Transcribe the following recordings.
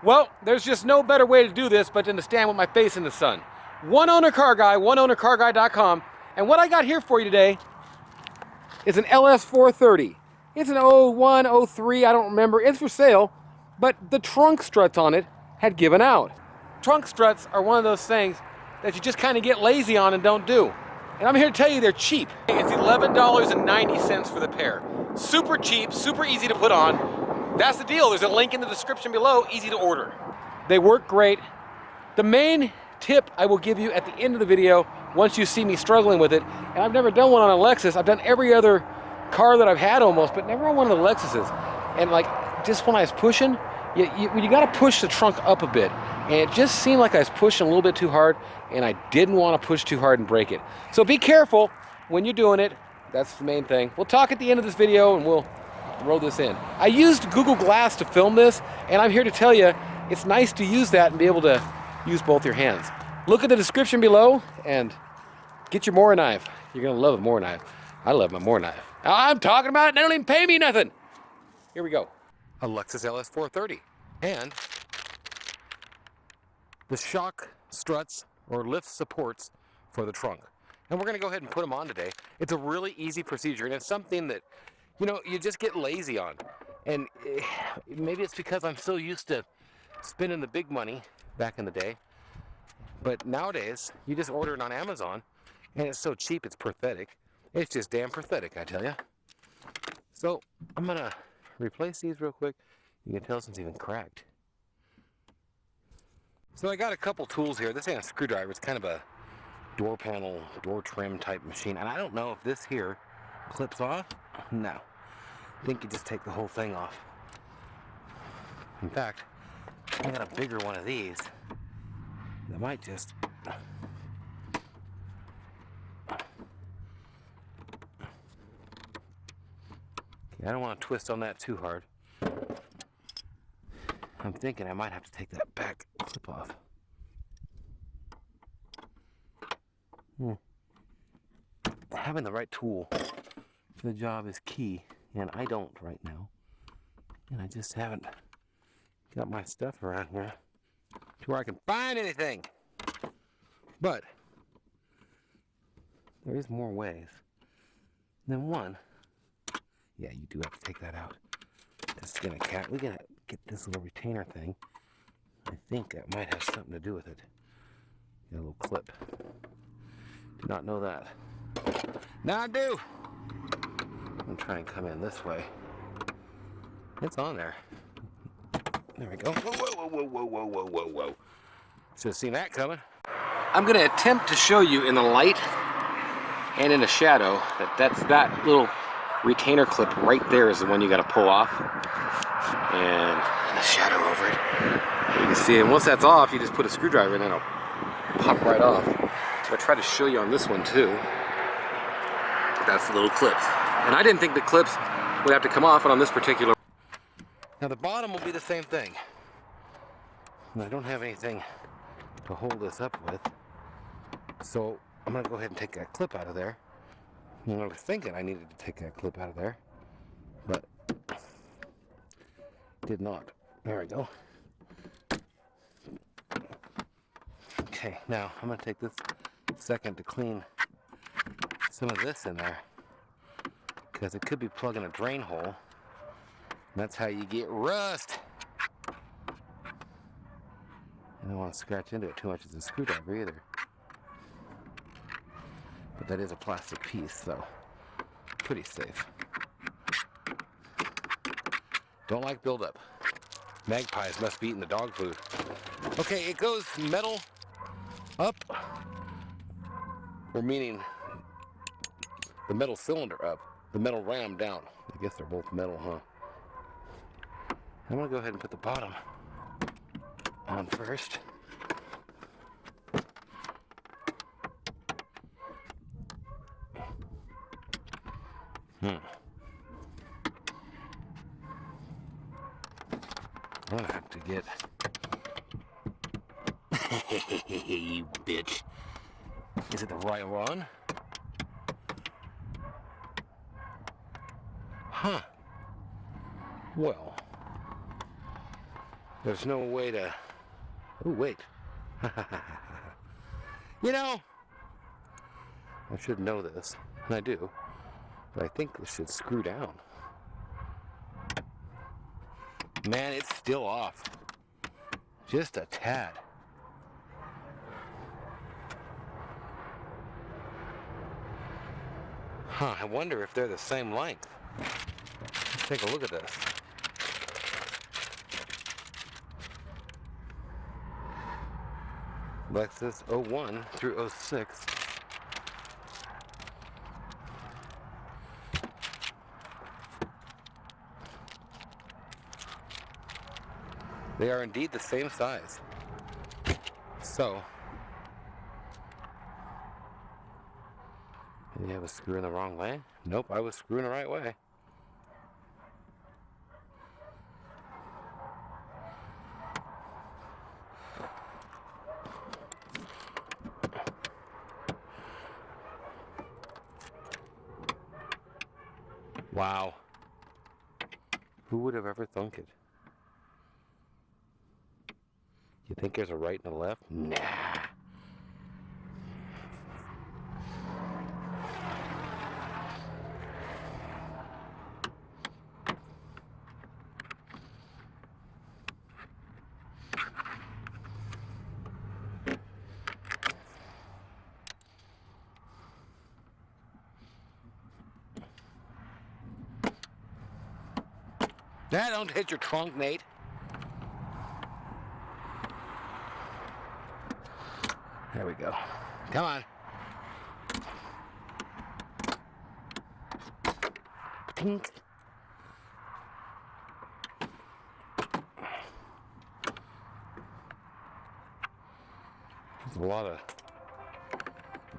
Well, there's just no better way to do this but than to stand with my face in the sun. One owner car guy, oneownercarguy.com, and what I got here for you today is an LS400. It's an 01, 03, I don't remember. It's for sale, but the trunk struts on it had given out. Trunk struts are one of those things that you just kind of get lazy on and don't do. And I'm here to tell you they're cheap. It's $11.90 for the pair. Super cheap, super easy to put on. That's the deal. There's a link in the description below, easy to order. They work great. The main tip I will give you at the end of the video, once you see me struggling with it, and I've never done one on a Lexus. I've done every other car that I've had almost, but never on one of the Lexuses. And like, just when I was pushing, you gotta push the trunk up a bit. And it just seemed like I was pushing a little bit too hard, and I didn't want to push too hard and break it. So be careful when you're doing it. That's the main thing. We'll talk at the end of this video and we'll roll this in. I used Google Glass to film this, and I'm here to tell you, it's nice to use that and be able to use both your hands. Look at the description below and get your MORAKNIV. You're gonna love a MORAKNIV. I love my MORAKNIV. I'm talking about it and they don't even pay me nothing. Here we go. A Lexus LS400 and the shock struts or lift supports for the trunk. And we're gonna go ahead and put them on today. It's a really easy procedure, and it's something that, you know, you just get lazy on. And maybe it's because I'm so used to spending the big money back in the day. But nowadays, you just order it on Amazon, and it's so cheap, it's pathetic. It's just damn pathetic, I tell you. So I'm gonna replace these real quick. You can tell it's even cracked. So I got a couple tools here. This ain't a screwdriver, it's kind of a door panel, door trim type machine. And I don't know if this here clips off. No. I think you just take the whole thing off. In fact, I got a bigger one of these that might just... I don't want to twist on that too hard. I'm thinking I might have to take that back clip off. Having the right tool for the job is key, and I don't right now. And I just haven't got my stuff around here to where I can find anything. But there is more ways than one. Yeah, you do have to take that out. This is gonna we're gonna get this little retainer thing. I think that might have something to do with it. Got a little clip. Did not know that. Now I do. I'm gonna try and come in this way. It's on there. There we go. Whoa, whoa, whoa, whoa, whoa, whoa, whoa, whoa. Should have seen that coming. I'm gonna attempt to show you in the light and in the shadow that little retainer clip right there is the one you got to pull off, and the shadow over it. You can see it. And once that's off, you just put a screwdriver in and it'll pop right off. So I try to show you on this one too. That's the little clips. And I didn't think the clips would have to come off, but on this particular. Now the bottom will be the same thing. And I don't have anything to hold this up with, so I'm gonna go ahead and take that clip out of there. And I was thinking I needed to take that clip out of there, but did not. There we go. Okay, now I'm going to take this second to clean some of this in there, because it could be plugging a drain hole, and that's how you get rust. I don't want to scratch into it too much as a screwdriver either. But that is a plastic piece, so pretty safe. Don't like buildup. Magpies must be eating the dog food. Okay, it goes metal up, or meaning the metal cylinder up, the metal ram down. I guess they're both metal, huh? I'm gonna go ahead and put the bottom on first. I'm gonna have to get... You bitch. Is it the right one? Huh. Well, There's no way to... Oh, wait. You know, I should know this, and I do, but I think this should screw down. Man, it's still off. Just a tad. Huh, I wonder if they're the same length. Let's take a look at this. Lexus 01 through 06. They are indeed the same size. So, maybe I was screwing the wrong way? Nope, I was screwing the right way. Wow. Who would have ever thunk it? You think there's a right and a left? Nah. Nah, don't hit your trunk, Nate. There we go. Come on. Pink. There's a lot of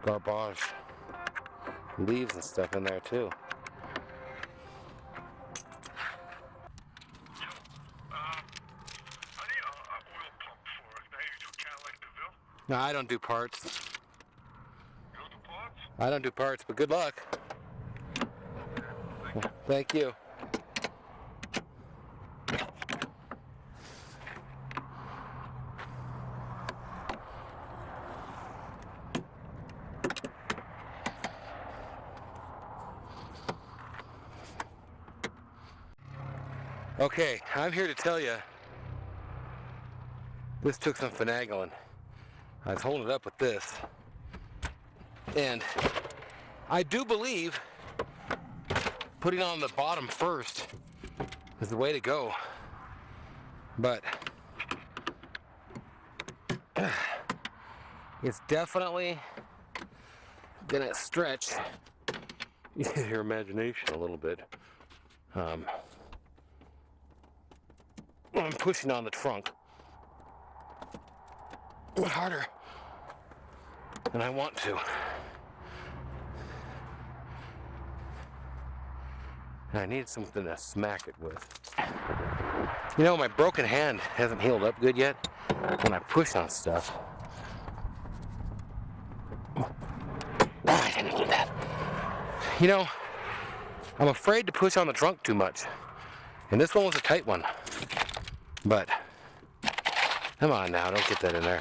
garbage, leaves and stuff in there too. No, I don't do parts. You don't do parts? I don't do parts, but good luck. Thank you. Okay, I'm here to tell you, this took some finagling. I was holding it up with this, and I do believe putting on the bottom first is the way to go, but it's definitely gonna stretch your imagination a little bit. I'm pushing on the trunk harder than I want to. And I need something to smack it with. You know, my broken hand hasn't healed up good yet. When I push on stuff. I didn't do that. You know, I'm afraid to push on the trunk too much. And this one was a tight one. But, come on now, don't get that in there.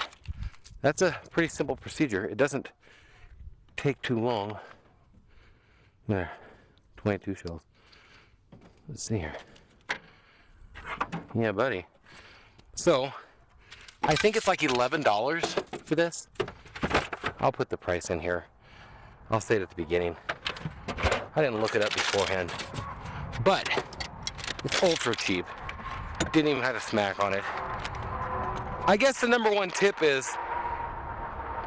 That's a pretty simple procedure. It doesn't take too long. There, 22 shells. Let's see here. Yeah, buddy. So, I think it's like $11 for this. I'll put the price in here. I'll say it at the beginning. I didn't look it up beforehand. But, it's ultra cheap. Didn't even have a smack on it. I guess the number one tip is,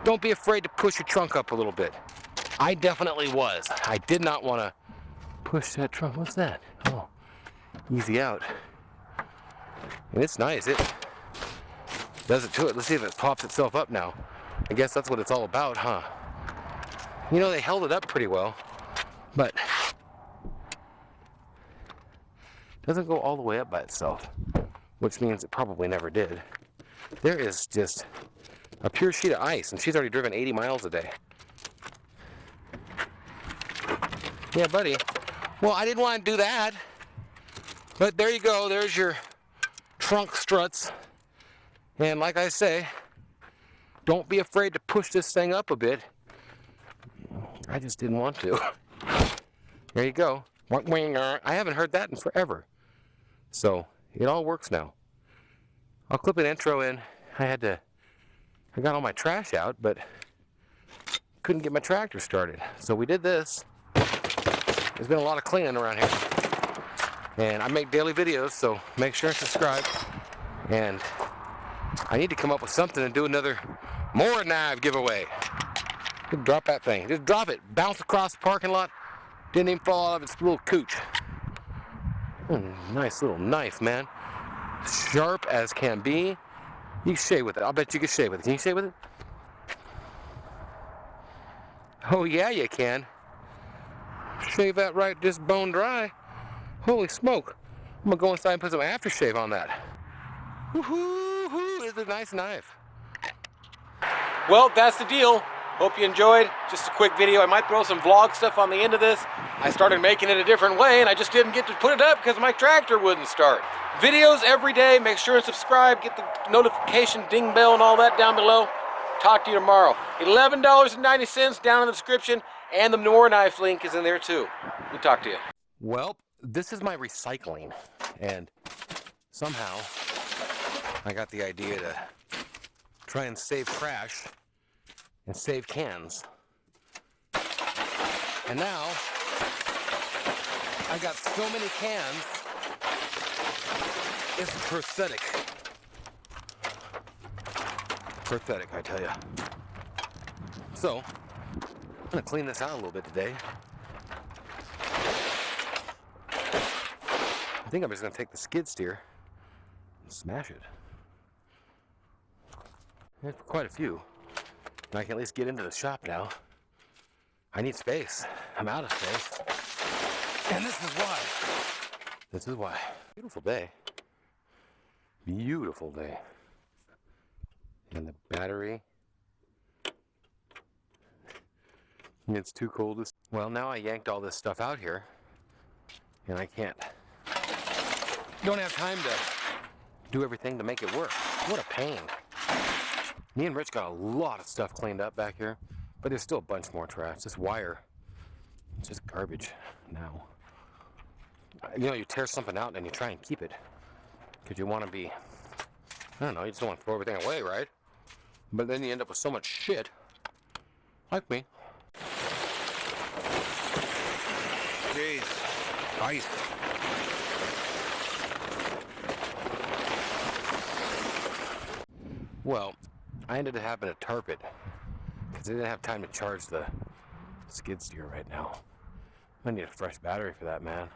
don't be afraid to push your trunk up a little bit. I definitely was. I did not want to push that trunk. What's that? Oh, easy out. And it's nice. It does it to it. Let's see if it pops itself up now. I guess that's what it's all about, huh? You know, they held it up pretty well, but it doesn't go all the way up by itself, which means it probably never did. There is just a pure sheet of ice, and she's already driven 80 miles a day. Yeah, buddy. Well, I didn't want to do that. But there you go. There's your Trunck struts And like I say, don't be afraid to push this thing up a bit. I just didn't want to. There you go. I haven't heard that in forever. So it all works now. I'll clip an intro in. I got all my trash out, but couldn't get my tractor started. So we did this. There's been a lot of cleaning around here. And I make daily videos, so make sure and subscribe. And I need to come up with something and do another MORAKNIV giveaway. Just drop that thing. Just drop it. Bounce across the parking lot. Didn't even fall out of its little cooch. Nice little knife, man. Sharp as can be. You can shave with it. I'll bet you can shave with it. Can you shave with it? Oh yeah, you can. Shave that right just bone dry. Holy smoke. I'm gonna go inside and put some aftershave on that. Woohoo! It's a nice knife. Well, that's the deal. Hope you enjoyed. Just a quick video. I might throw some vlog stuff on the end of this. I started making it a different way and I just didn't get to put it up because my tractor wouldn't start. Videos every day. Make sure and subscribe. Get the notification ding bell and all that down below. Talk to you tomorrow. $11.90 down in the description, and the MORAKNIV link is in there too. We'll talk to you. Well, this is my recycling, and somehow I got the idea to try and save trash and save cans. And now I got so many cans, it's pathetic. Pathetic, I tell you. So, I'm gonna clean this out a little bit today. I think I'm just gonna take the skid steer and smash it. There's quite a few. I can at least get into the shop now. I need space. I'm out of space. And this is why. This is why. Beautiful day. Beautiful day. And the battery. It's too cold to... Well, now I yanked all this stuff out here. And I don't have time to do everything to make it work. What a pain. Me and Rich got a lot of stuff cleaned up back here. But there's still a bunch more trash. This wire, it's just garbage now. You know, you tear something out and you try and keep it. Because you want to be... I don't know, you just don't want to throw everything away, right? But then you end up with so much shit. Like me. Jeez. Ice. Well, I ended up having to tarp it. Because I didn't have time to charge the skid steer right now. I need a fresh battery for that, man.